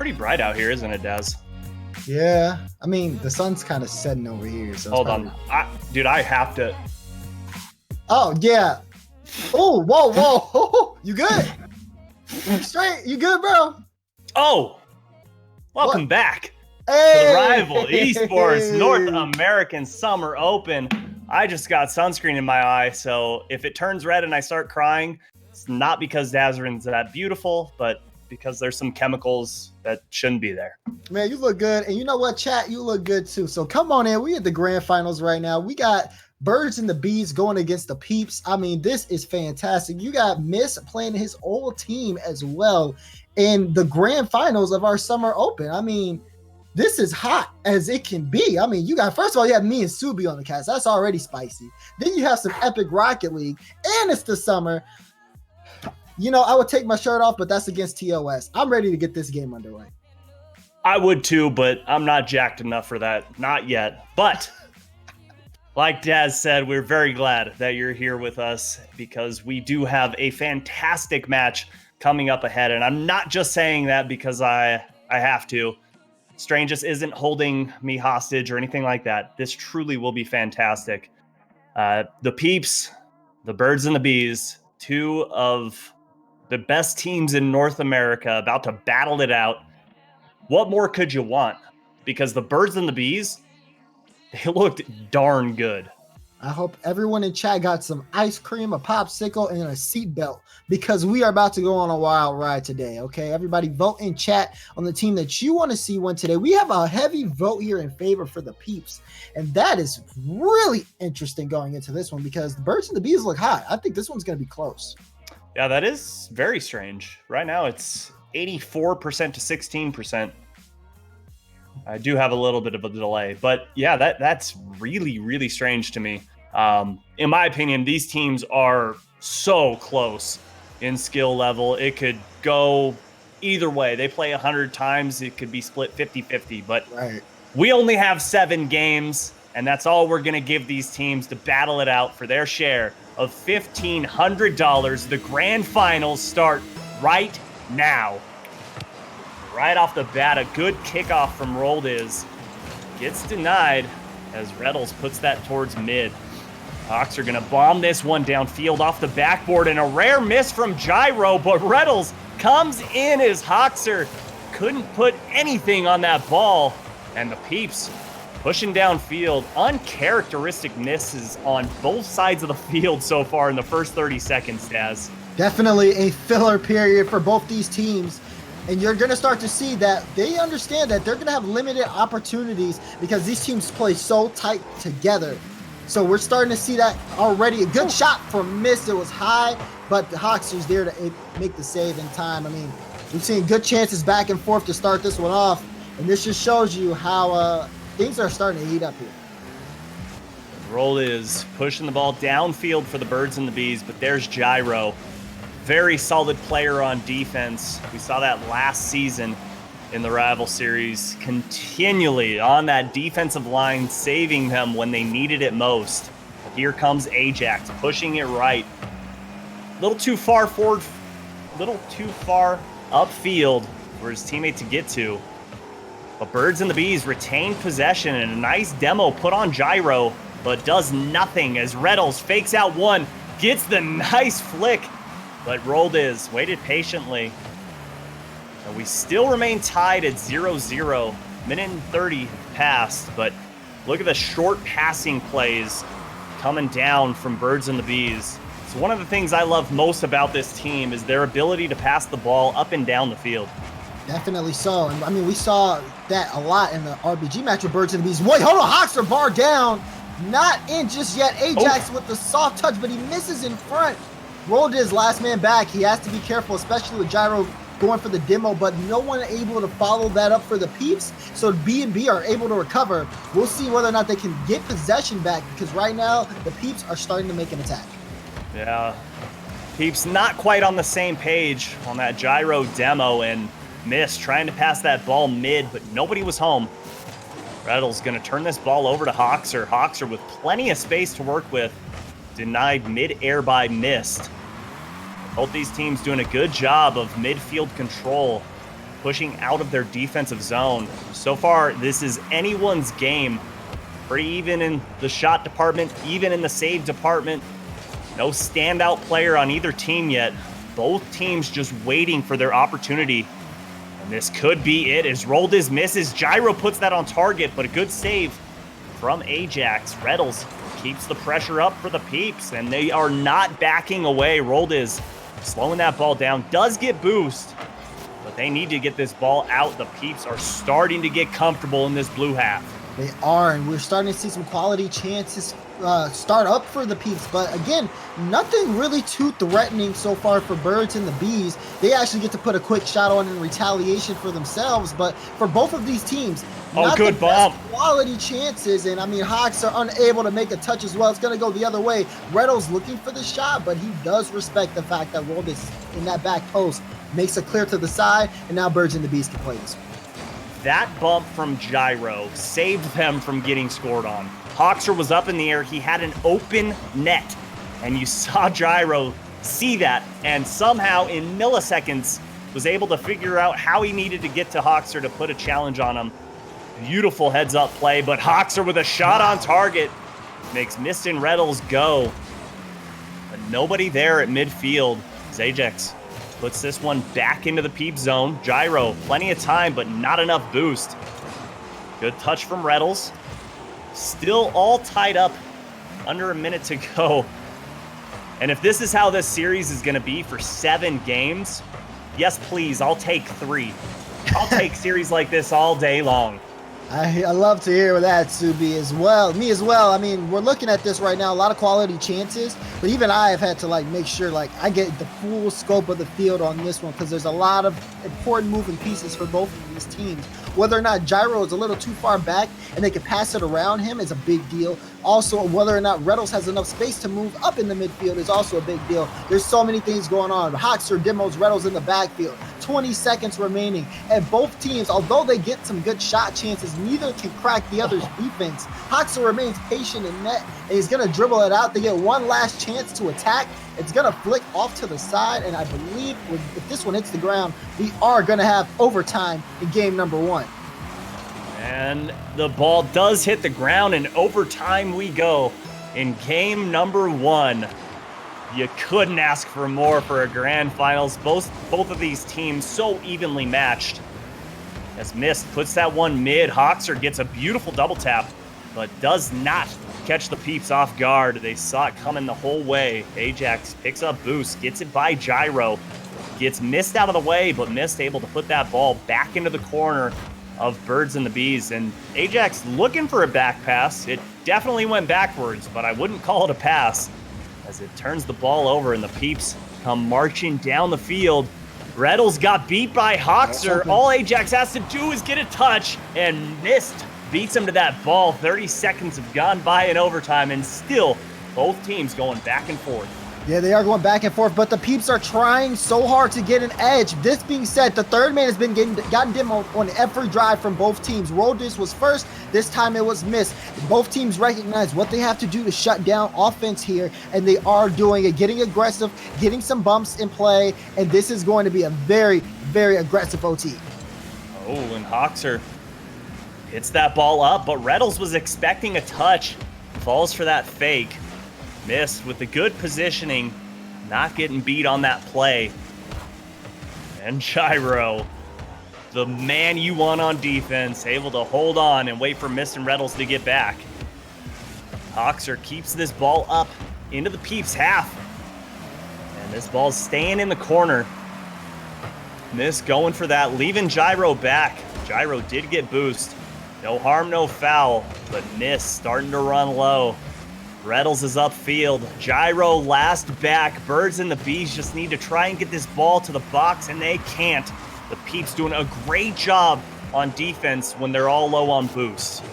pretty bright out here, isn't it, Daz? Yeah, I mean the sun's kind of setting over here. So hold on, dude, I have to. Oh yeah. Oh whoa! You good? Straight? You good, bro? Oh, welcome back to the Rival Esports North American Summer Open. I just got sunscreen in my eye, so if it turns red and I start crying, it's not because Dazarin's that beautiful, but because there's some chemicals that shouldn't be there. Man, you look good. And you know what, chat? You look good too. So come on in. We at the grand finals right now. We got Birds and the Bees going against the Peeps. I mean, this is fantastic. You got Miss playing his old team as well in the grand finals of our Summer Open. I mean, this is hot as it can be. I mean, first of all, you have me and Subi on the cast. That's already spicy. Then you have some epic Rocket League, and it's the summer. You know, I would take my shirt off, but that's against TOS. I'm ready to get this game underway. I would too, but I'm not jacked enough for that. Not yet. But like Daz said, we're very glad that you're here with us because we do have a fantastic match coming up ahead. And I'm not just saying that because I have to. Strangus isn't holding me hostage or anything like that. This truly will be fantastic. The Peeps, the Birds and the Bees, two of the best teams in North America about to battle it out. What more could you want? Because the Birds and the Bees, they looked darn good. I hope everyone in chat got some ice cream, a popsicle, and a seatbelt because we are about to go on a wild ride today, okay? Everybody vote in chat on the team that you want to see win today. We have a heavy vote here in favor for the Peeps, and that is really interesting going into this one because the Birds and the Bees look hot. I think this one's going to be close. Yeah, that is very strange. Right now, it's 84% to 16%. I do have a little bit of a delay, but yeah, that's really, really strange to me. In my opinion, these teams are so close in skill level. It could go either way. They play 100 times. It could be split 50-50, but right. We only have 7 games, and that's all we're going to give these teams to battle it out for their share of $1,500. The grand finals start right now. Right off the bat, a good kickoff from Roldiz. Gets denied as Reddles puts that towards mid. Hawks are going to bomb this one downfield off the backboard, and a rare miss from Gyro, but Reddles comes in as Hawkser couldn't put anything on that ball, and the Peeps pushing downfield. Uncharacteristic misses on both sides of the field so far in the first 30 seconds, Daz. Definitely a filler period for both these teams. And you're going to start to see that they understand that they're going to have limited opportunities because these teams play so tight together. So we're starting to see that already. A good shot from Mist. It was high, but the Hawks is there to make the save in time. I mean, we've seen good chances back and forth to start this one off. And this just shows you how things are starting to heat up here. Roldiz pushing the ball downfield for the Birds and the Bees, but there's Gyro. Very solid player on defense. We saw that last season in the Rival Series, continually on that defensive line, saving them when they needed it most. Here comes Ajax, pushing it right. A little too far forward, a little too far upfield for his teammate to get to. But Birds and the Bees retain possession, and a nice demo put on Gyro, but does nothing as Reddles fakes out one, gets the nice flick. But Roldiz waited patiently. And we still remain tied at 0-0. Minute and 30 passed, but look at the short passing plays coming down from Birds and the Bees. So one of the things I love most about this team is their ability to pass the ball up and down the field. Definitely so. And I mean, we saw that a lot in the RBG match with Birds and the Bees. Wait, hold on. Hawks are bar down. Not in just yet. Ajax with the soft touch, but he misses in front. Roldiz last man back. He has to be careful, especially with Gyro going for the demo, but no one able to follow that up for the Peeps. So B&B are able to recover. We'll see whether or not they can get possession back because right now the Peeps are starting to make an attack. Yeah. Peeps not quite on the same page on that Gyro demo and Miss trying to pass that ball mid, but nobody was home. Reddle's going to turn this ball over to Hawkser. Hawkser with plenty of space to work with. Denied mid-air by Mist. Both these teams doing a good job of midfield control. pushing out of their defensive zone. So far, this is anyone's game. Pretty even in the shot department, even in the save department. No standout player on either team yet. Both teams just waiting for their opportunity. And this could be it as Roldiz misses. Gyro puts that on target, but a good save from Ajax. Reddles keeps the pressure up for the Peeps, and they are not backing away. Roldiz slowing that ball down, does get boost, but they need to get this ball out. The Peeps are starting to get comfortable in this blue half. They are, and we're starting to see some quality chances start up for the Peeps. But again, nothing really too threatening so far for Birds and the Bees. They actually get to put a quick shot on in retaliation for themselves. But for both of these teams, not good the bump. best quality chances. And I mean, Hawks are unable to make a touch as well. It's going to go the other way. Redo's looking for the shot, but he does respect the fact that Rold is in that back post, makes it clear to the side, and now Birds and the Bees can play this. That bump from Gyro saved them from getting scored on. Hawkser was up in the air. He had an open net, and you saw Gyro see that, and somehow in milliseconds was able to figure out how he needed to get to Hawkser to put a challenge on him. Beautiful heads-up play, but Hawkser with a shot on target makes Mist and Reddles go. But nobody there at midfield. Ajax puts this one back into the Peep zone. Gyro, plenty of time, but not enough boost. Good touch from Reddles. Still all tied up, under a minute to go. And if this is how this series is going to be for 7 games, yes, please, I'll take 3. I'll take series like this all day long. I love to hear that, Subi, as well. Me as well. I mean, we're looking at this right now, a lot of quality chances, but even I have had to make sure I get the full scope of the field on this one, because there's a lot of important moving pieces for both of these teams. Whether or not Gyro is a little too far back and they can pass it around him is a big deal. Also, whether or not Reddles has enough space to move up in the midfield is also a big deal. There's so many things going on. Hawkser demos Reddles in the backfield. 20 seconds remaining. And both teams, although they get some good shot chances, neither can crack the other's defense. Hawkser remains patient in net, and he's going to dribble it out. They get one last chance to attack. It's going to flick off to the side, and I believe if this one hits the ground, we are going to have overtime in game number 1. And the ball does hit the ground, and overtime we go in game number 1. You couldn't ask for more for a grand finals. Both of these teams so evenly matched. As Mist puts that one mid, Hawkser gets a beautiful double tap, but does not catch the Peeps off guard. They saw it coming the whole way. Ajax picks up boost, gets it by Gyro, gets Mist out of the way, but Mist able to put that ball back into the corner of Birds and the Bees. And Ajax looking for a back pass. It definitely went backwards, but I wouldn't call it a pass, as it turns the ball over and the Peeps come marching down the field. Reddles got beat by Hawkser. All Ajax has to do is get a touch, and Mist beats him to that ball. 30 seconds have gone by in overtime, and still both teams going back and forth. Yeah, they are going back and forth, but the Peeps are trying so hard to get an edge. This being said, the third man has been gotten demoed on every drive from both teams. Roldiz was first. This time it was Mist. Both teams recognize what they have to do to shut down offense here, and they are doing it, getting aggressive, getting some bumps in play, and this is going to be a very, very aggressive OT. Oh, and Hawkser hits that ball up, but Reddles was expecting a touch. Falls for that fake. Mist with the good positioning, not getting beat on that play. And Gyro, the man you want on defense, able to hold on and wait for Mist and Reddles to get back. Hawkser keeps this ball up into the Peeps half. And this ball's staying in the corner. Mist going for that, leaving Gyro back. Gyro did get boost. No harm, no foul, but Mist starting to run low. Reddles is upfield. Gyro last back. Birds and the Bees just need to try and get this ball to the box, and they can't. The Peeps doing a great job on defense when they're all low on boost.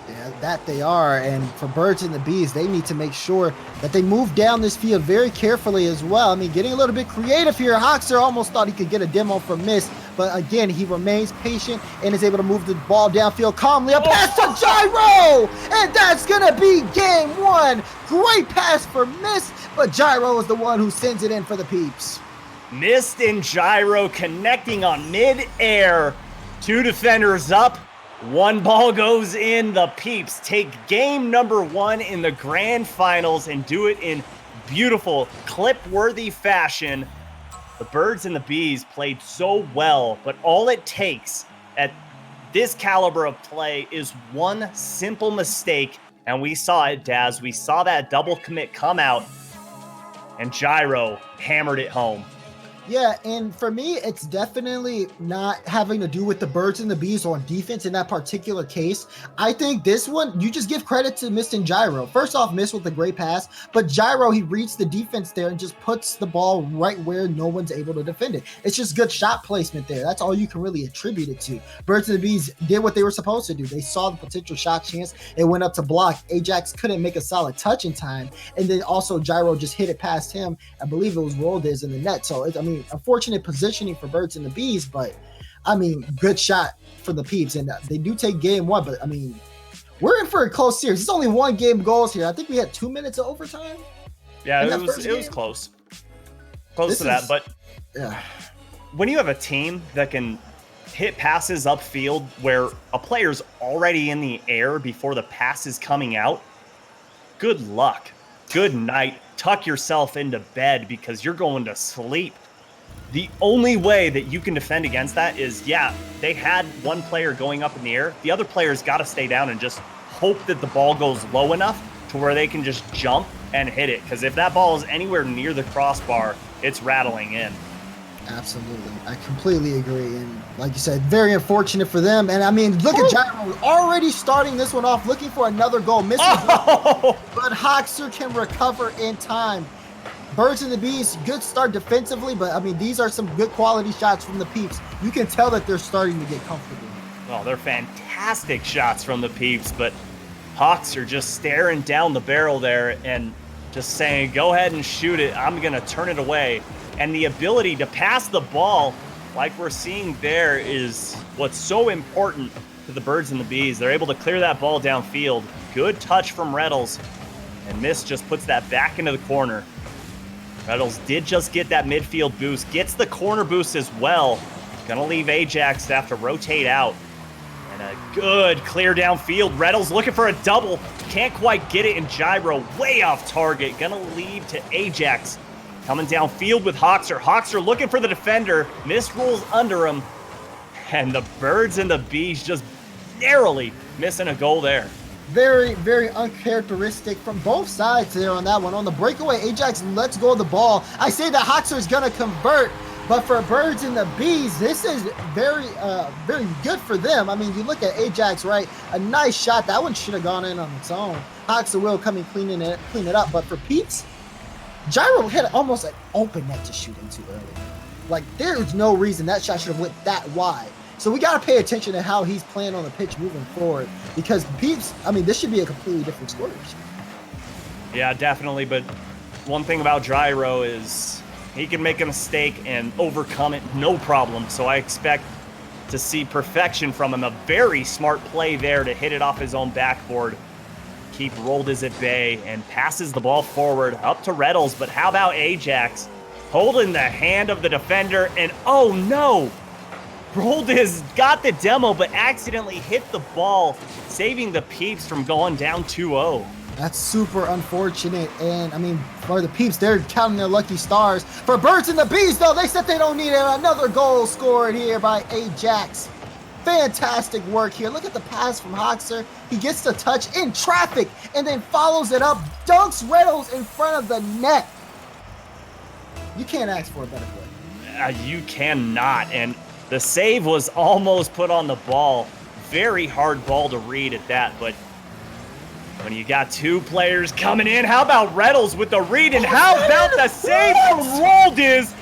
Yeah, that they are. And for Birds and the Bees, they need to make sure that they move down this field very carefully as well. I mean, getting a little bit creative here. Hawkser almost thought he could get a demo from Mist, but again, he remains patient and is able to move the ball downfield calmly. A pass to Gyro! And that's going to be game 1. Great pass for Mist, but Gyro is the one who sends it in for the Peeps. Mist and Gyro connecting on mid-air. 2 defenders up. 1 ball goes in. The Peeps take game number 1 in the grand finals and do it in beautiful, clip-worthy fashion. The Birds and the Bees played so well, but all it takes at this caliber of play is one simple mistake, and we saw it, Daz. We saw that double commit come out, and Gyro hammered it home. Yeah, and for me, it's definitely not having to do with the Birds and the Bees on defense in that particular case. I think this one, you just give credit to Mist and Gyro. First off, Mist with a great pass, but Gyro, he reads the defense there and just puts the ball right where no one's able to defend it. It's just good shot placement there. That's all you can really attribute it to. Birds and the Bees did what they were supposed to do. They saw the potential shot chance. It went up to block. Ajax couldn't make a solid touch in time, and then also Gyro just hit it past him. I believe it was Roldes in the net. So, unfortunate positioning for Birds and the Bees, but good shot for the Peeps, and they do take game 1. But we're in for a close series. It's only 1 game goals here. I think we had 2 minutes of overtime. Yeah, it was close to that. But when you have a team that can hit passes upfield where a player's already in the air before the pass is coming out, good luck, good night. Tuck yourself into bed because you're going to sleep. The only way that you can defend against that is, they had one player going up in the air. The other player's got to stay down and just hope that the ball goes low enough to where they can just jump and hit it. Because if that ball is anywhere near the crossbar, it's rattling in. Absolutely. I completely agree. And like you said, very unfortunate for them. And look at Gyro already starting this one off, looking for another goal. Missing but Hoxer can recover in time. Birds and the Bees, good start defensively, but these are some good quality shots from the Peeps. You can tell that they're starting to get comfortable. Oh, they're fantastic shots from the Peeps, but Hawks are just staring down the barrel there and just saying, go ahead and shoot it. I'm going to turn it away. And the ability to pass the ball, like we're seeing there, is what's so important to the Birds and the Bees. They're able to clear that ball downfield. Good touch from Reddles, and Mist just puts that back into the corner. Reddles did just get that midfield boost, gets the corner boost as well. Gonna leave Ajax to have to rotate out. And a good clear downfield. Reddles looking for a double. Can't quite get it, and Gyro way off target. Gonna leave to Ajax. Coming downfield with Hoxer. Hoxer looking for the defender. Mist rolls under him. And the Birds and the Bees just narrowly missing a goal there. Very, very uncharacteristic from both sides there on that one. On the breakaway, Ajax lets go of the ball. I say that Hoxer is going to convert, but for Birds and the Bees, this is very, very good for them. You look at Ajax, right? A nice shot. That one should have gone in on its own. Hoxer will come and clean it up. But for Peeps, Gyro had almost an open net to shoot into early. There's no reason that shot should have went that wide. So we got to pay attention to how he's playing on the pitch moving forward, because Peeps, this should be a completely different score. Yeah, definitely. But one thing about Gyro is he can make a mistake and overcome it, no problem. So I expect to see perfection from him. A very smart play there to hit it off his own backboard. Keep Roldes at bay and passes the ball forward up to Reddles. But how about Ajax holding the hand of the defender? And oh no! Roldes got the demo, but accidentally hit the ball, saving the Peeps from going down 2-0. That's super unfortunate. And for the Peeps, they're counting their lucky stars. For Birds and the Bees, though, they said they don't need it. Another goal scored here by Ajax. Fantastic work here. Look at the pass from Hoxer. He gets the touch in traffic and then follows it up, dunks Reddles in front of the net. You can't ask for a better play. You cannot. And the save was almost put on the ball. Very hard ball to read at that, but when you got 2 players coming in, how about Reddles with the read, and how about the save from Roldes?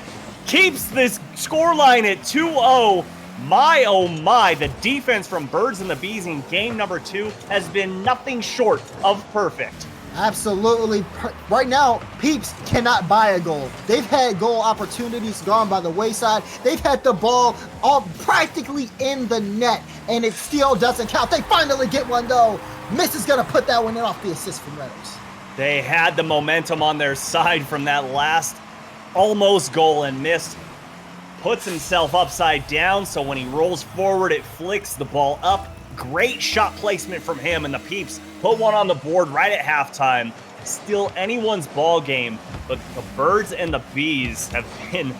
Keeps this scoreline at 2-0. My, oh my, the defense from Birds and the Bees in game number 2 has been nothing short of perfect. Absolutely. Right now, Peeps cannot buy a goal. They've had goal opportunities gone by the wayside. They've had the ball all practically in the net, and it still doesn't count. They finally get one, though. Mist is going to put that one in off the assist from Reddles. They had the momentum on their side from that last almost goal and missed. Puts himself upside down, so when he rolls forward, it flicks the ball up. Great shot placement from him, and the Peeps put one on the board right at halftime. Still anyone's ball game, but the Birds and the Bees have been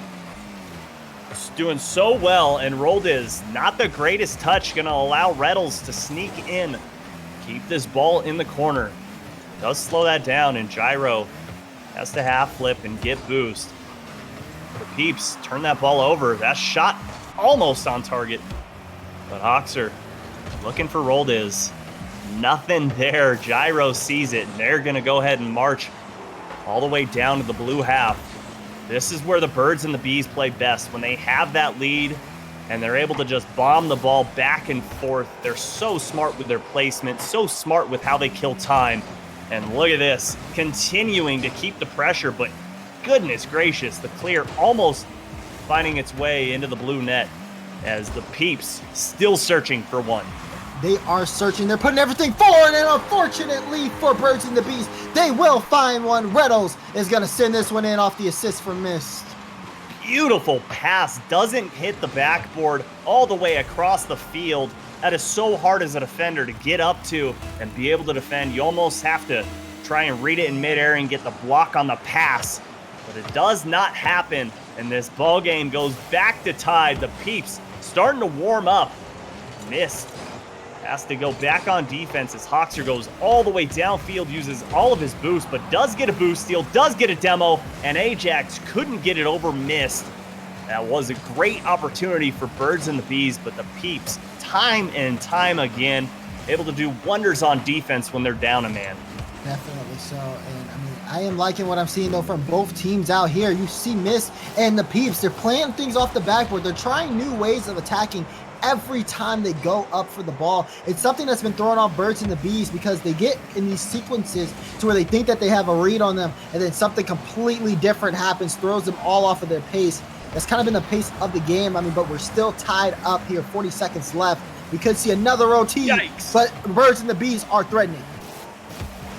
doing so well, and rolled is not the greatest touch, going to allow Reddles to sneak in, keep this ball in the corner. Does slow that down, and Gyro has to half flip and get boost. The Peeps turn that ball over. That shot almost on target, but Hoxer looking for Roldiz. Nothing there. Gyro sees it, and they're going to go ahead and march all the way down to the blue half. This is where the Birds and the Bees play best, when they have that lead and they're able to just bomb the ball back and forth. They're so smart with their placement, so smart with how they kill time. And look at this, continuing to keep the pressure, but goodness gracious, the clear almost finding its way into the blue net as the Peeps still searching for one. They are searching. They're putting everything forward, and unfortunately for Birds and the Bees, they will find one. Reddles is going to send this one in off the assist from Mist. Beautiful pass. Doesn't hit the backboard all the way across the field. That is so hard as a defender to get up to and be able to defend. You almost have to try and read it in midair and get the block on the pass. But it does not happen, and this ball game goes back to tied. The Peeps starting to warm up. Mist has to go back on defense as Hoxer goes all the way downfield, uses all of his boost, but does get a boost steal, does get a demo, and Ajax couldn't get it over Mist. That was a great opportunity for Birds and the Bees, but the Peeps, time and time again, able to do wonders on defense when they're down a man. Definitely so, and I mean, I am liking what I'm seeing though from both teams out here. You see Mist and the Peeps, they're playing things off the backboard. They're trying new ways of attacking every time they go up for the ball. It's something that's been thrown off Birds and the Bees because they get in these sequences to where they think that they have a read on them, and then something completely different happens, throws them all off of their pace. That's kind of been the pace of the game. I mean, but we're still tied up here, 40 seconds left. We could see another OT, Yikes. But Birds and the Bees are threatening.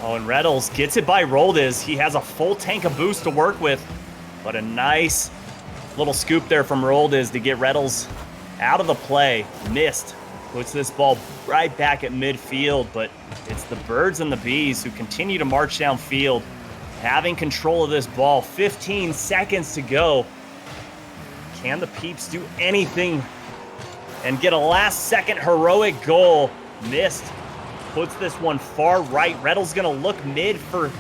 Oh, and Reddles gets it by Roldiz. He has a full tank of boost to work with, but a nice little scoop there from Roldiz to get Reddles out of the play. Mist puts this ball right back at midfield, but it's the Birds and the Bees who continue to march downfield, having control of this ball. 15 seconds to go. Can the Peeps do anything and get a last-second heroic goal? Mist puts this one far right. Reddle's going to look mid for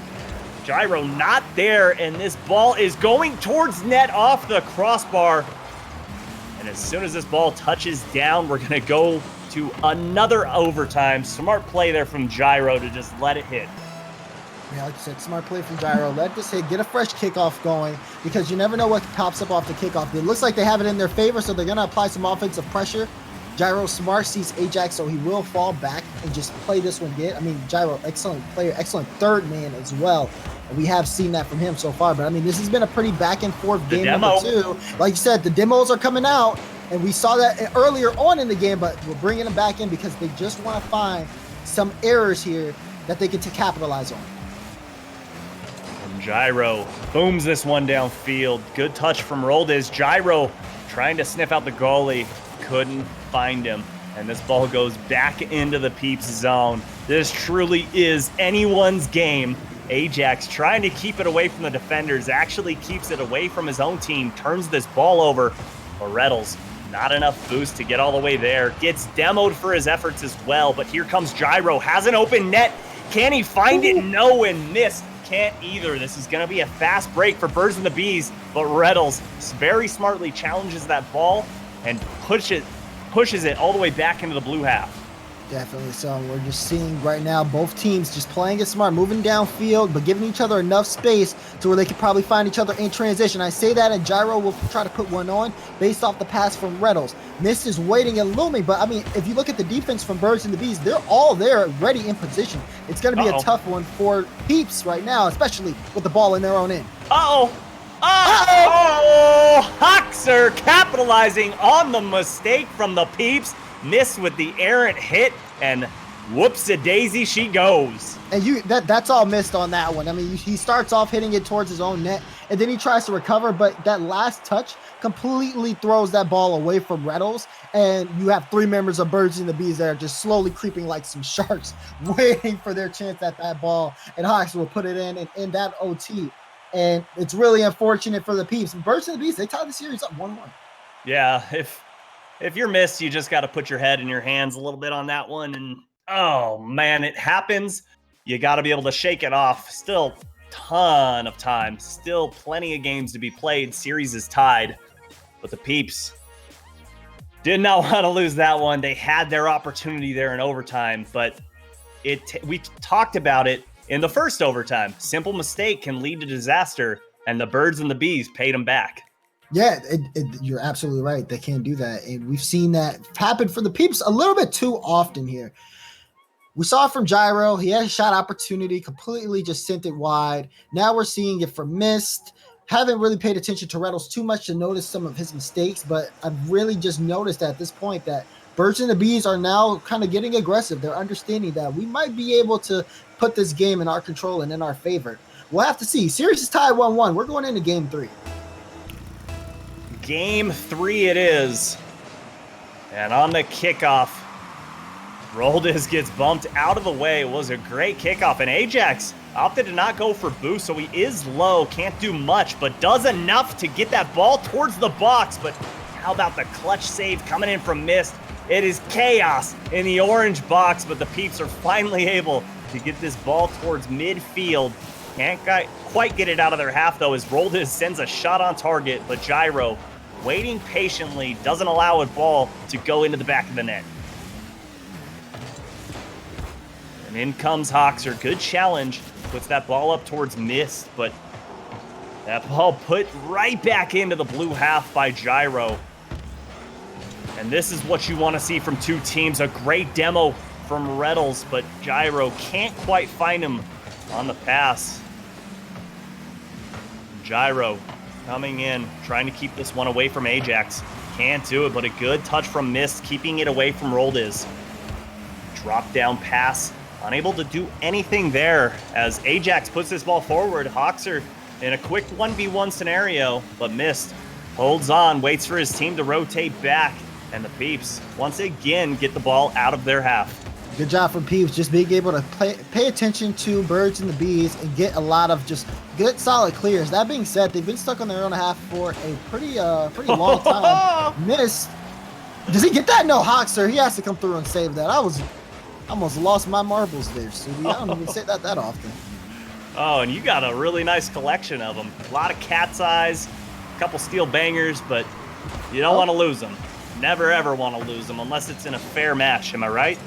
Gyro. Not there, and this ball is going towards net off the crossbar. And as soon as this ball touches down, we're going to go to another overtime. Smart play there from Gyro to just let it hit. Yeah, like you said, smart play from Gyro. Let this hit, get a fresh kickoff going, because you never know what pops up off the kickoff. It looks like they have it in their favor, so they're going to apply some offensive pressure. Gyro smart, sees Ajax, so he will fall back and just play this one good. I mean, Gyro, excellent player, excellent third man as well. And we have seen that from him so far. But, I mean, this has been a pretty back-and-forth game number two. Like you said, the demos are coming out, and we saw that earlier on in the game, but we're bringing them back in because they just want to find some errors here that they can capitalize on. And Gyro booms this one downfield. Good touch from Roldiz. Gyro trying to sniff out the goalie. Couldn't find him. And this ball goes back into the Peeps zone. This truly is anyone's game. Ajax trying to keep it away from the defenders, actually keeps it away from his own team, turns this ball over. But Reddles, not enough boost to get all the way there. Gets demoed for his efforts as well, but here comes Gyro. Has an open net. Can he find it? No, and Mist can't either. This is going to be a fast break for Birds and the Bees, but Reddles very smartly challenges that ball and pushes it all the way back into the blue half. Definitely so. We're just seeing right now both teams just playing it smart, moving downfield, but giving each other enough space to where they can probably find each other in transition. I say that, and Gyro will try to put one on based off the pass from Reddles. Mist is waiting and looming, but I mean, if you look at the defense from Birds and the Bees, they're all there ready in position. It's going to be a tough one for Peeps right now, especially with the ball in their own end. Hoxer capitalizing on the mistake from the Peeps. Missed with the errant hit, and Whoops-a-daisy, she goes. And that's all missed on that one. I mean, he starts off hitting it towards his own net, and then he tries to recover, but that last touch completely throws that ball away from Reynolds, and you have three members of Birds and the Bees that are just slowly creeping like some sharks, waiting for their chance at that ball, and Hawks will put it in that OT. And it's really unfortunate for the Peeps. Birds and the Bees, they tied the series up 1-1. Yeah, if you're missed, you just got to put your head in your hands a little bit on that one, and oh man, it happens. You got to be able to shake it off. Still ton of time. Still plenty of games to be played. Series is tied. But the Peeps did not want to lose that one. They had their opportunity there in overtime, but we talked about it in the first overtime. Simple mistake can lead to disaster, and the Birds and the Bees paid them back. Yeah, you're absolutely right. They can't do that. And we've seen that happen for the Peeps a little bit too often here. We saw it from Gyro. He had a shot opportunity, completely just sent it wide. Now we're seeing it from Mist. Haven't really paid attention to Reynolds too much to notice some of his mistakes, but I've really just noticed at this point that Birds and the Bees are now kind of getting aggressive. They're understanding that we might be able to put this game in our control and in our favor. We'll have to see. Series is tied 1-1. We're going into game 3. Game 3 it is. And on the kickoff, Roldiz gets bumped out of the way. It was a great kickoff, and Ajax opted to not go for boost, so he is low, can't do much, but does enough to get that ball towards the box. But how about the clutch save coming in from Mist? It is chaos in the orange box, but the Peeps are finally able to get this ball towards midfield. Can't quite get it out of their half, though, as Roldiz sends a shot on target, but Gyro, waiting patiently, doesn't allow a ball to go into the back of the net. And in comes Hoxer. Good challenge. Puts that ball up towards Mist, but that ball put right back into the blue half by Gyro. And this is what you want to see from two teams. A great demo from Reynolds, but Gyro can't quite find him on the pass. Gyro coming in, trying to keep this one away from Ajax. Can't do it, but a good touch from Mist, keeping it away from Roldiz. Drop down pass. Unable to do anything there as Ajax puts this ball forward. Hoxer in a quick 1v1 scenario, but Mist holds on, waits for his team to rotate back, and the Peeps once again get the ball out of their half. Good job from Peeps, just being able to pay attention to Birds and the Bees and get a lot of just good, solid clears. That being said, they've been stuck on their own half for a pretty long time. Mist, does he get that? No, Hoxer, he has to come through and save that. I almost lost my marbles there, Subi. I don't even say that often. Oh, and you got a really nice collection of them. A lot of cat's eyes, a couple steel bangers, but you don't want to lose them. Never, ever want to lose them unless it's in a fair match. Am I right?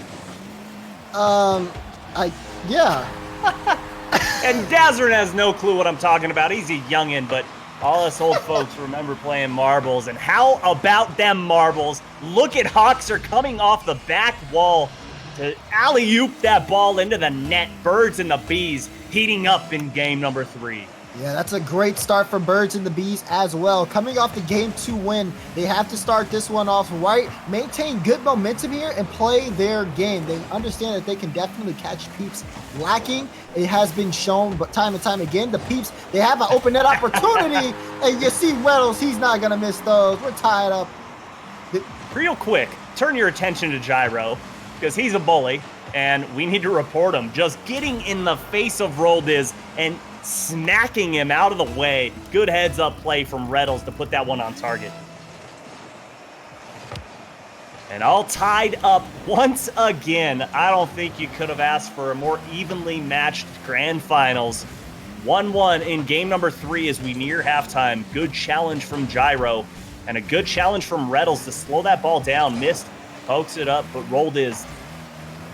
Yeah. And Dazzrin has no clue what I'm talking about. He's a youngin', but all us old folks remember playing marbles. And how about them marbles? Look at Hoxer coming off the back wall to alley-oop that ball into the net. Birds and the Bees heating up in game number 3. Yeah, that's a great start for Birds and the Bees as well. Coming off the game 2 win, they have to start this one off right, maintain good momentum here, and play their game. They understand that they can definitely catch Peeps lacking. It has been shown, but time and time again, the Peeps, they have an open net opportunity, and you see Reynolds, he's not going to miss those. We're tied up. Real quick, turn your attention to Gyro, because he's a bully, and we need to report him. Just getting in the face of Roldiz and smacking him out of the way. Good heads-up play from Reynolds to put that one on target. And all tied up once again. I don't think you could have asked for a more evenly matched grand finals. 1-1 in game number 3 as we near halftime. Good challenge from Gyro, and a good challenge from Reynolds to slow that ball down. Mist, pokes it up, but Roldiz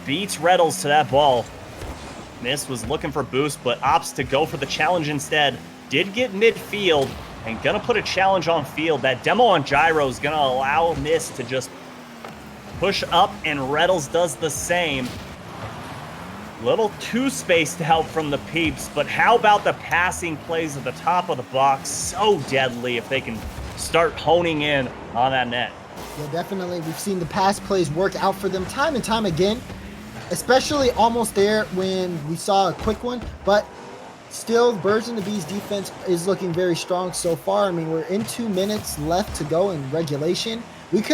beats Reynolds to that ball. Mist was looking for boost, but opts to go for the challenge instead. Did get midfield and gonna put a challenge on field. That demo on Gyro is gonna allow Mist to just push up, and Reynolds does the same. Little too spaced help from the Peeps, but how about the passing plays at the top of the box? So deadly if they can start honing in on that net. Yeah, definitely. We've seen the pass plays work out for them time and time again. especially almost there when we saw a quick one, but still, Birds and the Bees defense is looking very strong so far. I mean, we're in 2 minutes left to go in regulation. We've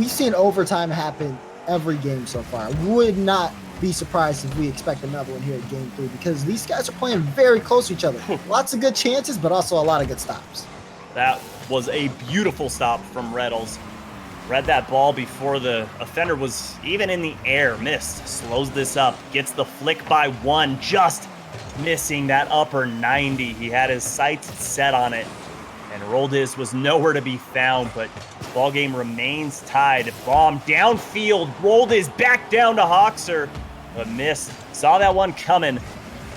seen overtime happen every game so far. Would not be surprised if we expect another one here at game 3 because these guys are playing very close to each other. Lots of good chances, but also a lot of good stops. That was a beautiful stop from Reynolds. Read that ball before the offender was even in the air. Missed, slows this up, gets the flick by one, just missing that upper 90. He had his sights set on it, and Roldis was nowhere to be found, but ball game remains tied. Bomb downfield, Roldis back down to Hoxer, but missed. Saw that one coming,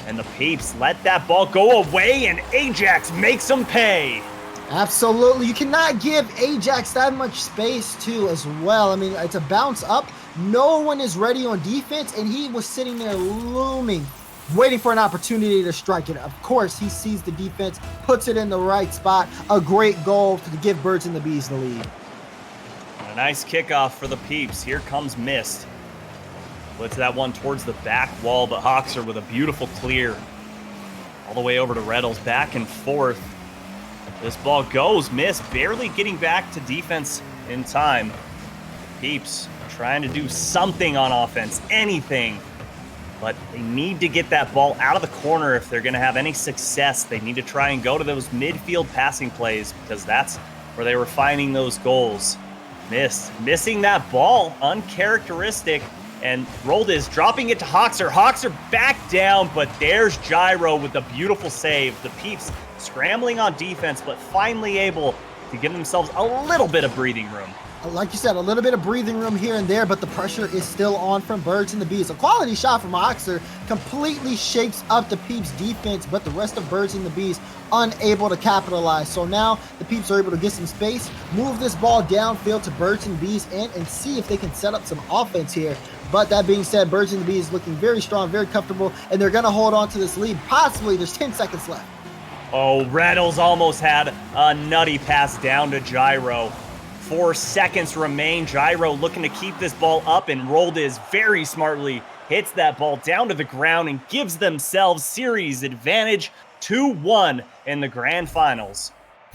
and the Peeps let that ball go away, and Ajax makes them pay. Absolutely. You cannot give Ajax that much space, too, as well. I mean, it's a bounce up. No one is ready on defense, and he was sitting there looming, waiting for an opportunity to strike it. Of course, he sees the defense, puts it in the right spot. A great goal to give Birds and the Bees the lead. A nice kickoff for the Peeps. Here comes Mist. Puts that one towards the back wall, but Hoxer with a beautiful clear. All the way over to Reynolds, back and forth. This ball goes, Mist barely getting back to defense in time. Peeps trying to do something on offense, anything. But they need to get that ball out of the corner if they're going to have any success. They need to try and go to those midfield passing plays because that's where they were finding those goals. Missing that ball, uncharacteristic, and Roldis dropping it to Hoxer. Hoxer back down, but there's Gyro with a beautiful save. The Peeps scrambling on defense, but finally able to give themselves a little bit of breathing room. Like you said, a little bit of breathing room here and there, but the pressure is still on from Birds and the Bees. A quality shot from Hoxer completely shakes up the Peeps defense, but the rest of Birds and the Bees unable to capitalize. So now the Peeps are able to get some space, move this ball downfield to Birds and Bees and see if they can set up some offense here. But that being said, Birds and the Bees looking very strong, very comfortable, and they're going to hold on to this lead. Possibly there's 10 seconds left. Oh, Reynolds almost had a nutty pass down to Gyro. 4 seconds remain. Gyro looking to keep this ball up, and Roldis very smartly hits that ball down to the ground and gives themselves series advantage 2-1 in the Grand Finals.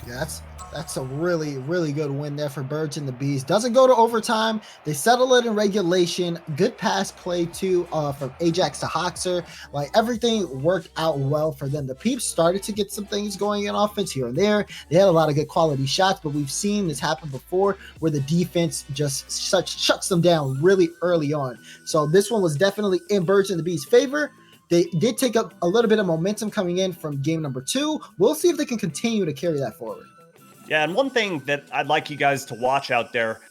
Yeah, that's a really, really good win there for Birds and the Bees. Doesn't go to overtime. They settle it in regulation. Good pass play too from Ajax to Hoxer. Like everything worked out well for them. The Peeps started to get some things going in offense here and there. They had a lot of good quality shots, but we've seen this happen before where the defense just shuts them down really early on. So this one was definitely in Birds and the Bees' favor. They did take up a little bit of momentum coming in from game number 2. We'll see if they can continue to carry that forward. Yeah, and one thing that I'd like you guys to watch out there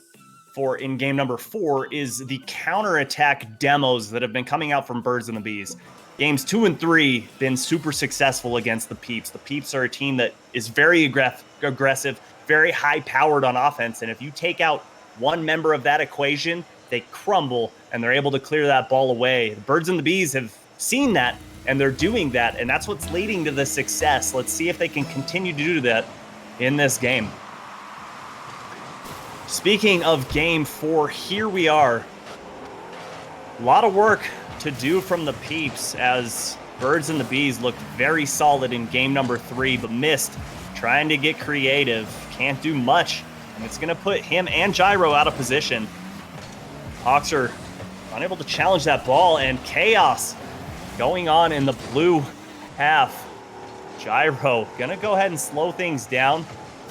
for in game number 4 is the counterattack demos that have been coming out from Birds and the Bees. Games 2 and 3 been super successful against the Peeps. The Peeps are a team that is very aggressive, very high-powered on offense, and if you take out one member of that equation, they crumble, and they're able to clear that ball away. The Birds and the Bees have seen that, and they're doing that, and that's what's leading to the success. Let's see if they can continue to do that in this game. Speaking of game 4, here we are. A lot of work to do from the Peeps as Birds and the Bees looked very solid in game number 3, but missed trying to get creative. Can't do much, and it's going to put him and Gyro out of position. Hoxer unable to challenge that ball, and chaos going on in the blue half. Gyro gonna go ahead and slow things down,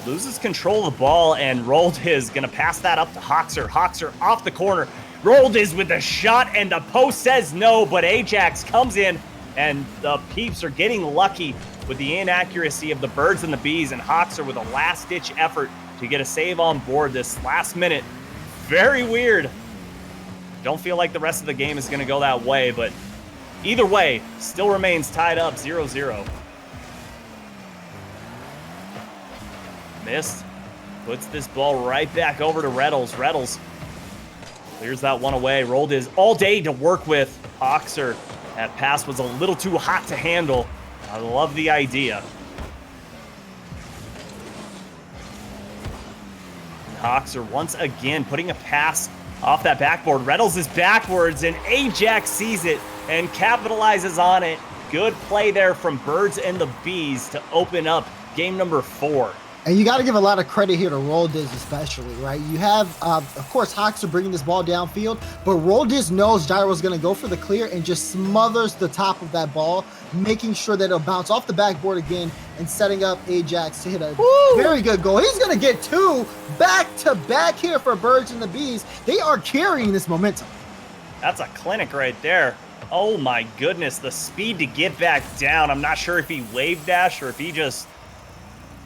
loses control of the ball, and Roldis gonna pass that up to Hoxer. Hoxer off the corner. Roldis with a shot, and the post says no, but Ajax comes in, and the Peeps are getting lucky with the inaccuracy of the Birds and the Bees, and Hoxer with a last-ditch effort to get a save on board this last minute. Very weird. Don't feel like the rest of the game is gonna go that way, but either way, still remains tied up 0-0. Missed. Puts this ball right back over to Reynolds. Reynolds clears that one away. Roldis all day to work with. Hoxer. That pass was a little too hot to handle. I love the idea. And Hoxer once again putting a pass Off that backboard, Reynolds is backwards, and Ajax sees it and capitalizes on it. Good play there from Birds and the Bees to open up game number 4. And you got to give a lot of credit here to Roldiz especially, right? You have, of course, Hoxer bringing this ball downfield, but Roldiz knows Gyro's going to go for the clear and just smothers the top of that ball, making sure that it'll bounce off the backboard again and setting up Ajax to hit a very good goal. He's going to get 2 back-to-back here for Birds and the Bees. They are carrying this momentum. That's a clinic right there. Oh my goodness, the speed to get back down. I'm not sure if he wave dashed or if he just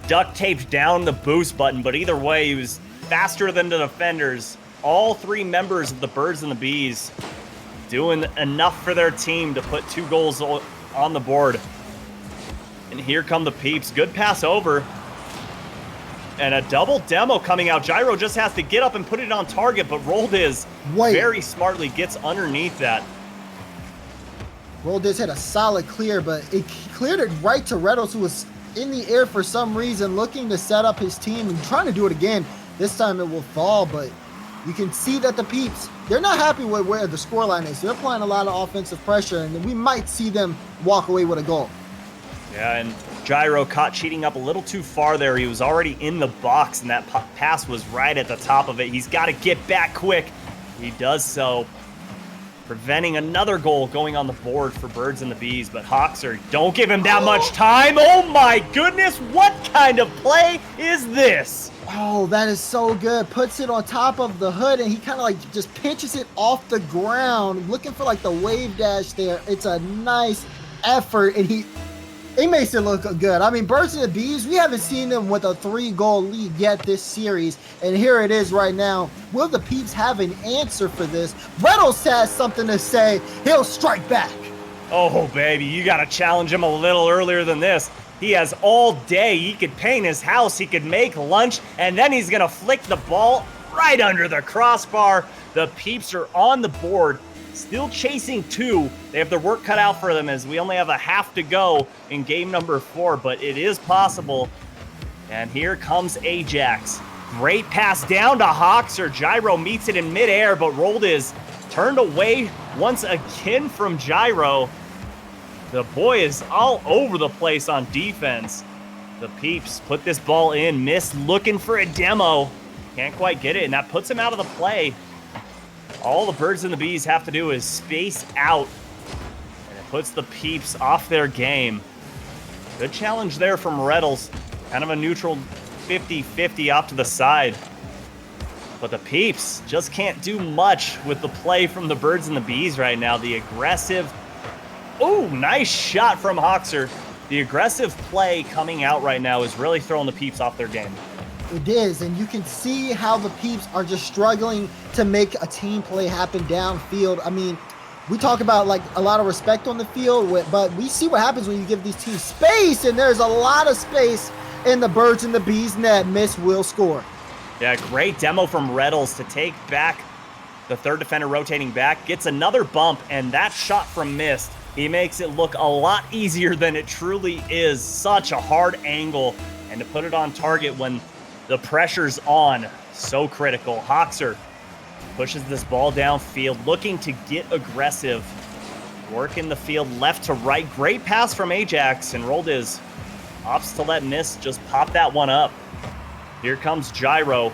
duct taped down the boost button, but either way, he was faster than the defenders. All 3 members of the Birds and the Bees doing enough for their team to put 2 goals on the board. And here come the Peeps. Good pass over. And a double demo coming out. Gyro just has to get up and put it on target, but Roldiz very smartly gets underneath that. Roldiz hit a solid clear, but it cleared it right to Reynolds, who was in the air for some reason, looking to set up his team and trying to do it again. This time it will fall, but you can see that the Peeps, they're not happy with where the scoreline is. They're applying a lot of offensive pressure, and we might see them walk away with a goal. Yeah, and Gyro caught cheating up a little too far there. He was already in the box, and that pass was right at the top of it. He's got to get back quick. He does so, preventing another goal going on the board for Birds and the Bees. But Hoxer, don't give him that much time. Oh my goodness, what kind of play is this? Oh, that is so good. Puts it on top of the hood, and he kind of like just pitches it off the ground, looking for like the wave dash there. It's a nice effort, and he makes it look good. I mean, Birds and the Bees, we haven't seen them with a 3-goal lead yet this series, and here it is right now. Will the Peeps have an answer for this? Reynolds has something to say. He'll strike back. Oh, baby, you got to challenge him a little earlier than this. He has all day. He could paint his house. He could make lunch, and then he's going to flick the ball right under the crossbar. The Peeps are on the board, still chasing 2. They have their work cut out for them as we only have a half to go in game number 4, but it is possible. And here comes Ajax. Great pass down to Hoxer. Gyro meets it in midair, but Roldiz turned away once again from Gyro. The boy is all over the place on defense. The Peeps put this ball in, missed looking for a demo. Can't quite get it, and that puts him out of the play. All the Birds and the Bees have to do is space out, and it puts the Peeps off their game. Good challenge there from Reynolds. Kind of a neutral 50-50 off to the side. But the Peeps just can't do much with the play from the Birds and the Bees right now. The aggressive... Oh, nice shot from Hoxer. The aggressive play coming out right now is really throwing the Peeps off their game. It is, and you can see how the Peeps are just struggling to make a team play happen downfield. I mean, we talk about like a lot of respect on the field, but we see what happens when you give these teams space, and there's a lot of space in the Birds and the Bees net. Miss will score. Yeah, great demo from Reynolds to take back the third defender rotating back. Gets another bump, and that shot from Mist, he makes it look a lot easier than it truly is. Such a hard angle, and to put it on target when the pressure's on, so critical. Hoxer pushes this ball downfield, looking to get aggressive. Working the field left to right. Great pass from Ajax, and Roldiz opts to let Mist just pop that one up. Here comes Gyro.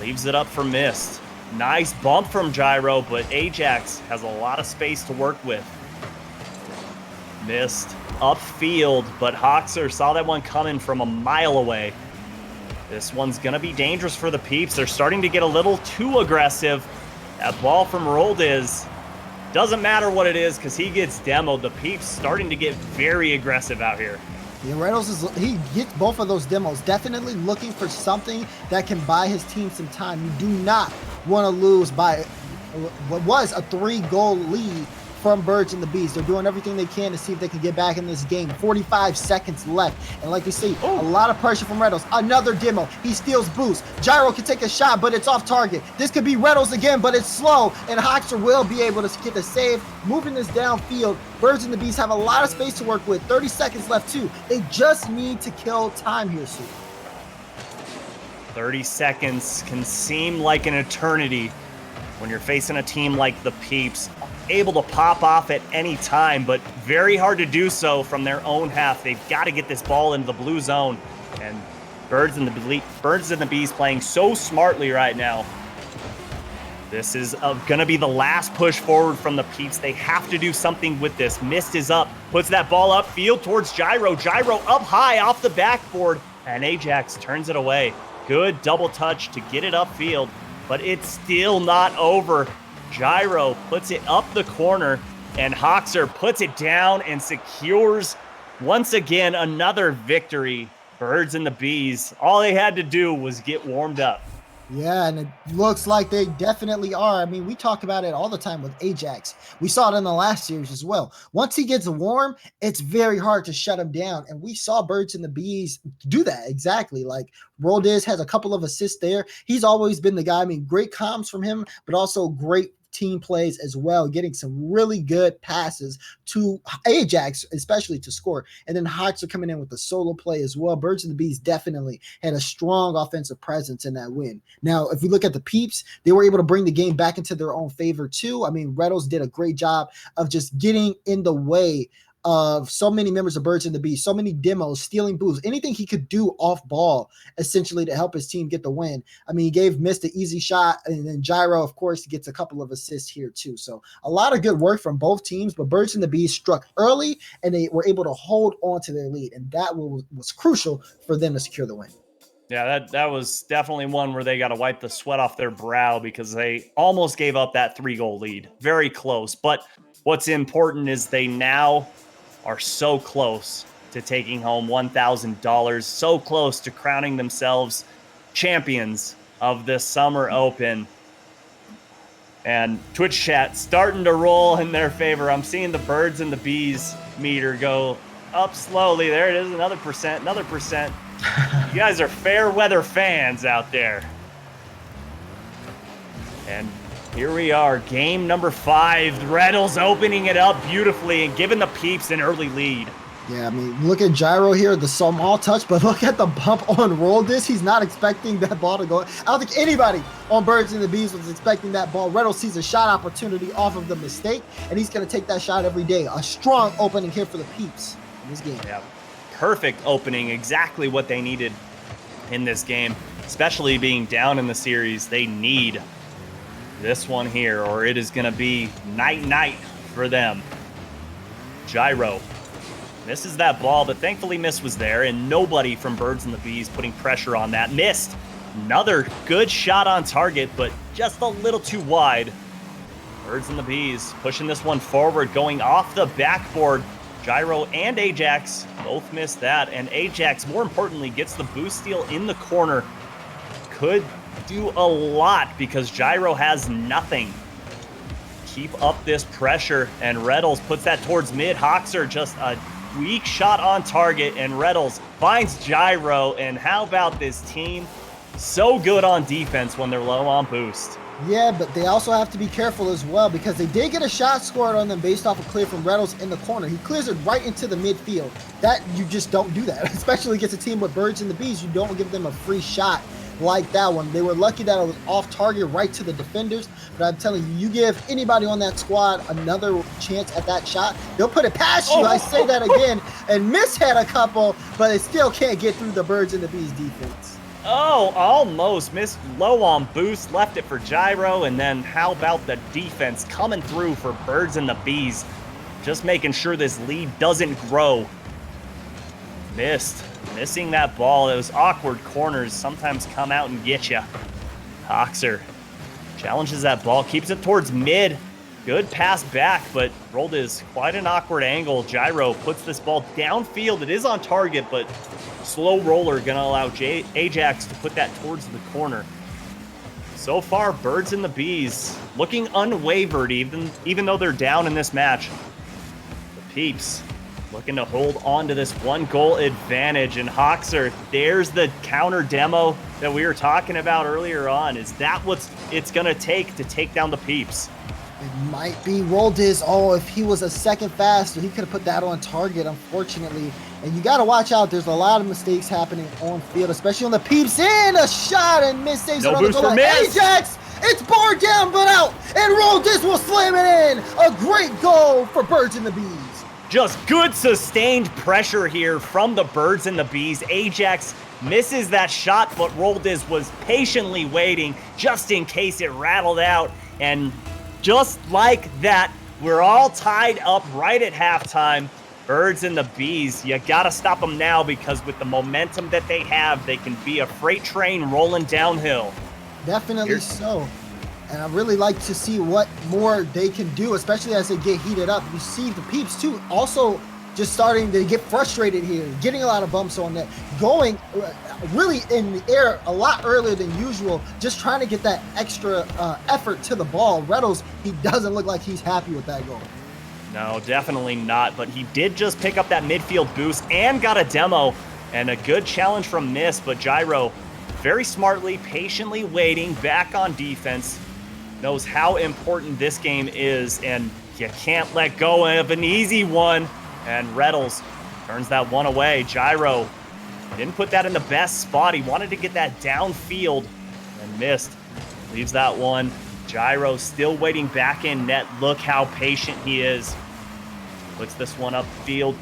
Leaves it up for Mist. Nice bump from Gyro, but Ajax has a lot of space to work with. Mist upfield, but Hoxer saw that one coming from a mile away. This one's going to be dangerous for the Peeps. They're starting to get a little too aggressive. That ball from Roldiz, doesn't matter what it is because he gets demoed. The Peeps starting to get very aggressive out here. Yeah, Reynolds he gets both of those demos. Definitely looking for something that can buy his team some time. You do not want to lose by what was a 3-goal lead from Birds and the Bees. They're doing everything they can to see if they can get back in this game. 45 seconds left. And like we see, a lot of pressure from Reynolds. Another demo. He steals boost. Gyro can take a shot, but it's off target. This could be Reynolds again, but it's slow. And Hoxer will be able to get the save. Moving this downfield. Birds and the Bees have a lot of space to work with. 30 seconds left too. They just need to kill time here soon. 30 seconds can seem like an eternity when you're facing a team like the Peeps, able to pop off at any time, but very hard to do so from their own half. They've got to get this ball into the blue zone, and Birds and the Bees playing so smartly right now. This is going to be the last push forward from the Peeps. They have to do something with this. Mist is up, puts that ball upfield towards Gyro. Gyro up high off the backboard, and Ajax turns it away. Good double touch to get it upfield, but it's still not over. Gyro puts it up the corner, and Hoxer puts it down and secures, once again, another victory. Birds and the Bees, all they had to do was get warmed up. Yeah, and it looks like they definitely are. I mean, we talk about it all the time with Ajax. We saw it in the last series as well. Once he gets warm, it's very hard to shut him down. And we saw Birds and the Bees do that exactly. Like, Roldiz has a couple of assists there. He's always been the guy. I mean, great comms from him, but also great team plays as well, getting some really good passes to Ajax, especially to score. And then Hoxer coming in with the solo play as well. Birds and the Bees definitely had a strong offensive presence in that win. Now, if we look at the Peeps, they were able to bring the game back into their own favor too. I mean, Reynolds did a great job of just getting in the way of so many members of Birds and the Bees, so many demos, stealing booths, anything he could do off ball, essentially, to help his team get the win. I mean, he gave Mist an easy shot, and then Gyro, of course, gets a couple of assists here too. So a lot of good work from both teams, but Birds and the Bees struck early, and they were able to hold on to their lead, and that was crucial for them to secure the win. Yeah, that was definitely one where they got to wipe the sweat off their brow because they almost gave up that 3-goal lead. Very close. But what's important is they now are so close to taking home $1,000, so close to crowning themselves champions of this Summer Open. And Twitch chat starting to roll in their favor. I'm seeing the Birds and the Bees meter go up slowly. There it is, another percent. You guys are fair weather fans out there. And here we are, game number 5. Reynolds opening it up beautifully and giving the Peeps an early lead. Yeah, I mean, look at Gyro here, the small touch, but look at the bump on Roldiz. He's not expecting that ball to go. I don't think anybody on Birds and the Bees was expecting that ball. Reynolds sees a shot opportunity off of the mistake, and he's going to take that shot every day. A strong opening here for the Peeps in this game. Yeah, perfect opening, exactly what they needed in this game, especially being down in the series. They need this one here, or it is going to be night for them. Gyro misses that ball, but thankfully Mist was there, and nobody from Birds and the Bees putting pressure on that. Mist, another good shot on target, but just a little too wide. Birds and the Bees pushing this one forward, going off the backboard. Gyro and Ajax both missed that, and Ajax, more importantly, gets the boost steal in the corner. Could do a lot because Gyro has nothing. Keep up this pressure, and Reynolds puts that towards mid. Hoxer just a weak shot on target, and Reynolds finds Gyro. And how about this team? So good on defense when they're low on boost. Yeah, but they also have to be careful as well because they did get a shot scored on them based off a clear from Reynolds in the corner. He clears it right into the midfield. That, you just don't do that, especially against a team with Birds and the Bees. You don't give them a free shot like that one. They were lucky that it was off target right to the defenders, but I'm telling you, you give anybody on that squad another chance at that shot, they'll put it past you. I say that again, and Miss had a couple, but it still can't get through the Birds and the Bees defense. Oh, almost missed low on boost, left it for Gyro, and then how about the defense coming through for Birds and the Bees, just making sure this lead doesn't grow. Missing that ball. Those awkward corners sometimes come out and get you. Hoxer challenges that ball, keeps it towards mid. Good pass back, but Roldiz quite an awkward angle. Gyro puts this ball downfield. It is on target, but slow roller gonna allow Ajax to put that towards the corner. So far, Birds and the Bees looking unwavered, even though they're down in this match. The Peeps looking to hold on to this 1-goal advantage, and Hoxer, there's the counter demo that we were talking about earlier on. Is that what it's gonna take to take down the Peeps? It might be Roldiz. Oh, if he was a second faster, he could have put that on target, unfortunately. And you got to watch out. There's a lot of mistakes happening on field, especially on the Peeps. In a shot and miss saves no it on the boost goal. for Miss. Ajax It's barred down but out, and Roldis will slam it in. A great goal for Birds and the Bees. Just good sustained pressure here from the Birds and the Bees. Ajax misses that shot, but Roldis was patiently waiting just in case it rattled out. And just like that, we're all tied up right at halftime. Birds and the Bees, you gotta stop them now, because with the momentum that they have, they can be a freight train rolling downhill. Definitely so. And I really like to see what more they can do, especially as they get heated up. You see the Peeps too also just starting to get frustrated here, getting a lot of bumps on that, going really in the air a lot earlier than usual, just trying to get that extra effort to the ball. Reynolds, he doesn't look like he's happy with that goal. No, definitely not, but he did just pick up that midfield boost and got a demo, and a good challenge from Miss, but Gyro very smartly, patiently waiting back on defense, knows how important this game is, and you can't let go of an easy one, and Reynolds turns that one away. Gyro didn't put that in the best spot. He wanted to get that downfield and missed. Leaves that one. Gyro still waiting back in net. Look how patient he is. Puts this one upfield.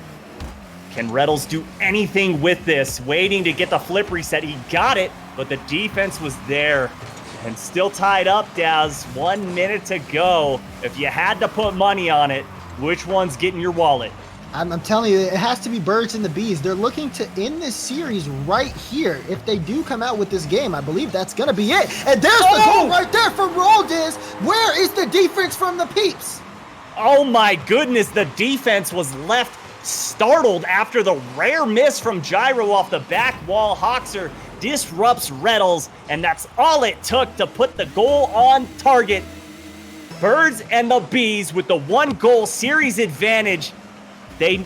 Can Reynolds do anything with this? Waiting to get the flip reset. He got it, but the defense was there. And still tied up, Daz. 1 minute to go. If you had to put money on it, which one's getting your wallet? I'm telling you, it has to be Birds and the Bees. They're looking to end this series right here. If they do come out with this game, I believe that's going to be it. And there's the goal right there from Roldis. Where is the defense from the Peeps? Oh my goodness, the defense was left startled after the rare miss from Gyro off the back wall. Hoxer disrupts Reynolds, and that's all it took to put the goal on target. Birds and the Bees with the 1-goal series advantage. They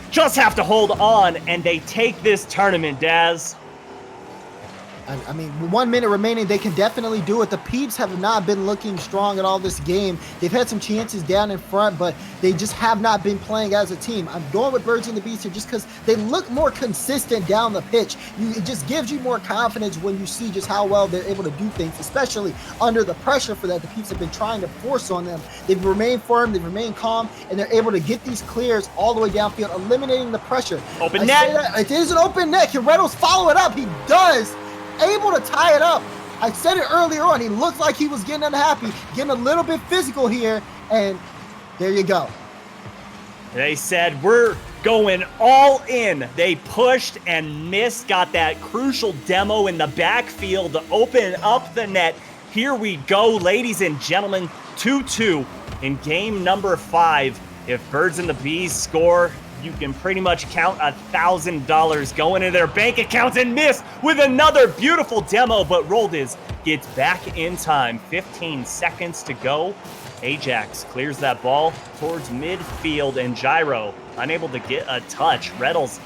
just have to hold on, and they take this tournament, Daz. I mean, 1 minute remaining, they can definitely do it. The Peeps have not been looking strong at all this game. They've had some chances down in front, but they just have not been playing as a team. I'm going with Birds and the Bees here just because they look more consistent down the pitch. It just gives you more confidence when you see just how well they're able to do things, especially under the pressure for that the Peeps have been trying to force on them. They've remained firm, they've remained calm, and they're able to get these clears all the way downfield, eliminating the pressure. Open net. It is an open net. Can Reynolds follow it up? He does. Able to tie it up. I said it earlier on. He looked like he was getting unhappy, getting a little bit physical here, and there you go. They said, we're going all in. They pushed and missed, got that crucial demo in the backfield to open up the net. Here we go, ladies and gentlemen, 2-2 in game number 5. If Birds and the Bees score, you can pretty much count $1,000 going into their bank accounts, and Miss with another beautiful demo, but Roldis gets back in time. 15 seconds to go. Ajax clears that ball towards midfield, and Gyro unable to get a touch. Reynolds,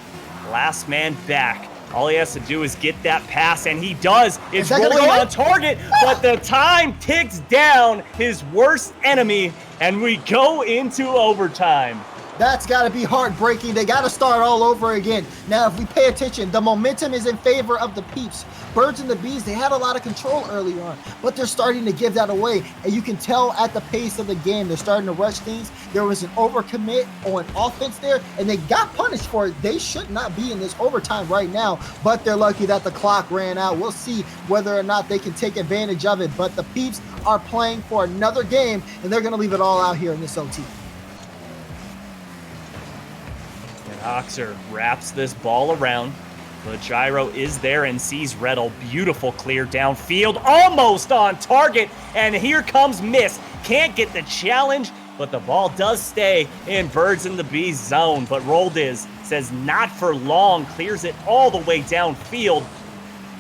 last man back. All he has to do is get that pass, and he does. It's rolling on target, but the time ticks down, his worst enemy, and we go into overtime. That's got to be heartbreaking. They got to start all over again. Now, if we pay attention, the momentum is in favor of the Peeps. Birds and the Bees, they had a lot of control early on, but they're starting to give that away. And you can tell at the pace of the game, they're starting to rush things. There was an overcommit on offense there, and they got punished for it. They should not be in this overtime right now, but they're lucky that the clock ran out. We'll see whether or not they can take advantage of it, but the Peeps are playing for another game, and they're going to leave it all out here in this OT. Hoxer wraps this ball around, but Gyro is there and sees Reddle. Beautiful clear downfield, almost on target, and here comes Miss. Can't get the challenge, but the ball does stay in Birds and the Bees zone, but Roldis says not for long, clears it all the way downfield.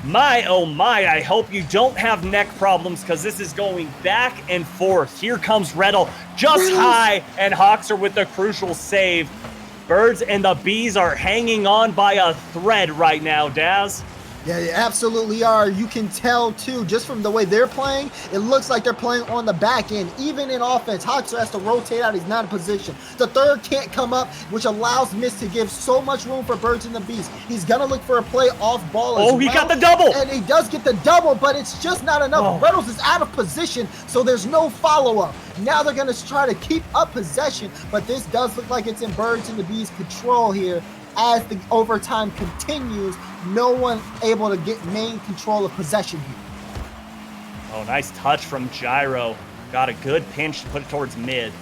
My, oh my, I hope you don't have neck problems, because this is going back and forth. Here comes Reddle, just high, and Hoxer with the crucial save. Birds and the Bees are hanging on by a thread right now, Daz. Yeah, they absolutely are. You can tell too, just from the way they're playing, it looks like they're playing on the back end. Even in offense, Hoxer has to rotate out. He's not in position. The third can't come up, which allows Miss to give so much room for Birds and the Beast. He's going to look for a play off ball as well. He got the double. And he does get the double, but it's just not enough. Reynolds is out of position, so there's no follow-up. Now they're going to try to keep up possession, but this does look like it's in Birds and the Beast control here. As the overtime continues, no one able to get main control of possession here. Oh, nice touch from Gyro. Got a good pinch to put it towards mid.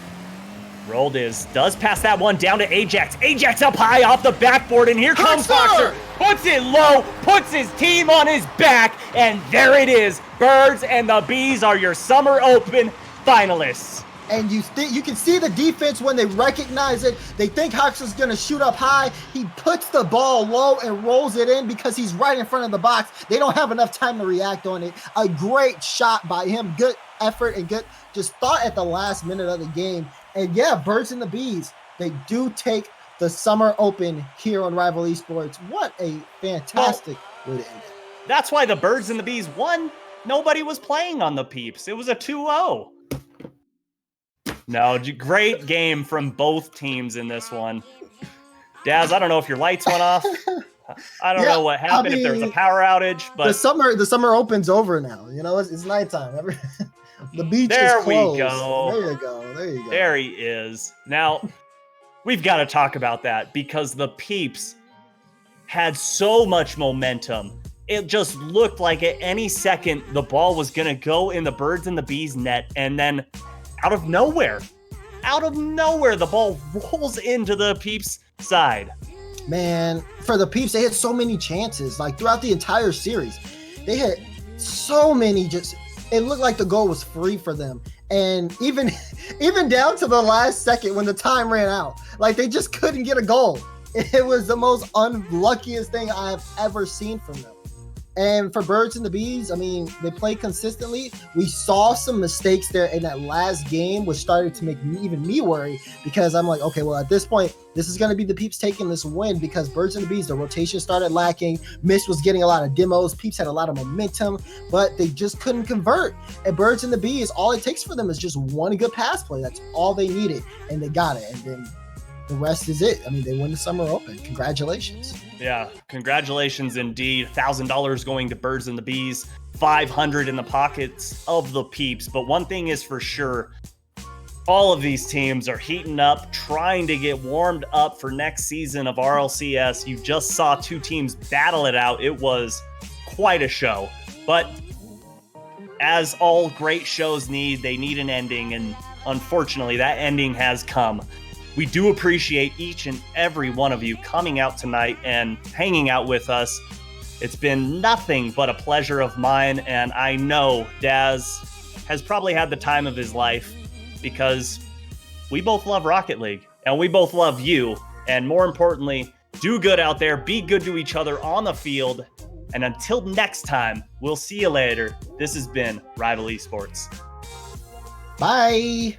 Rolled does pass that one down to Ajax. Ajax up high off the backboard, and here comes Hoxer. Puts it low, puts his team on his back, and there it is. Birds and the Bees are your Summer Open finalists. And you can see the defense when they recognize it. They think Hoxer's going to shoot up high. He puts the ball low and rolls it in because he's right in front of the box. They don't have enough time to react on it. A great shot by him. Good effort and good just thought at the last minute of the game. And yeah, Birds and the Bees, they do take the Summer Open here on Rival Esports. What a fantastic way to end it. That's why the Birds and the Bees won. Nobody was playing on the Peeps. It was a 2-0. No, great game from both teams in this one. Daz, I don't know if your lights went off. I don't know what happened, if there was a power outage, but the summer Open's over now. You know, it's nighttime. The beach is closed. There we go. There you go. There he is. Now, we've got to talk about that because the Peeps had so much momentum. It just looked like at any second the ball was going to go in the Birds and the Bees net, and then out of nowhere, the ball rolls into the Peeps side. Man, for the Peeps, they had so many chances. Like throughout the entire series, they had so many. Just it looked like the goal was free for them, and even down to the last second when the time ran out, like they just couldn't get a goal. It was the most unluckiest thing I've ever seen from them. And for Birds and the Bees, I mean, they play consistently. We saw some mistakes there in that last game, which started to make me worry because I'm like, okay, well, at this point, this is going to be the Peeps taking this win because Birds and the Bees, the rotation started lacking. Mist was getting a lot of demos. Peeps had a lot of momentum, but they just couldn't convert. And Birds and the Bees, all it takes for them is just one good pass play. That's all they needed, and they got it. And then the rest is it. I mean, they win the Summer Open. Congratulations. Yeah, congratulations indeed. $1,000 going to Birds and the Bees, $500 in the pockets of the Peeps. But one thing is for sure, all of these teams are heating up, trying to get warmed up for next season of RLCS. You just saw two teams battle it out. It was quite a show. But as all great shows need, they need an ending. And unfortunately, that ending has come. We do appreciate each and every one of you coming out tonight and hanging out with us. It's been nothing but a pleasure of mine, and I know Daz has probably had the time of his life because we both love Rocket League, and we both love you, and more importantly, do good out there, be good to each other on the field, and until next time, we'll see you later. This has been Rival Esports. Bye!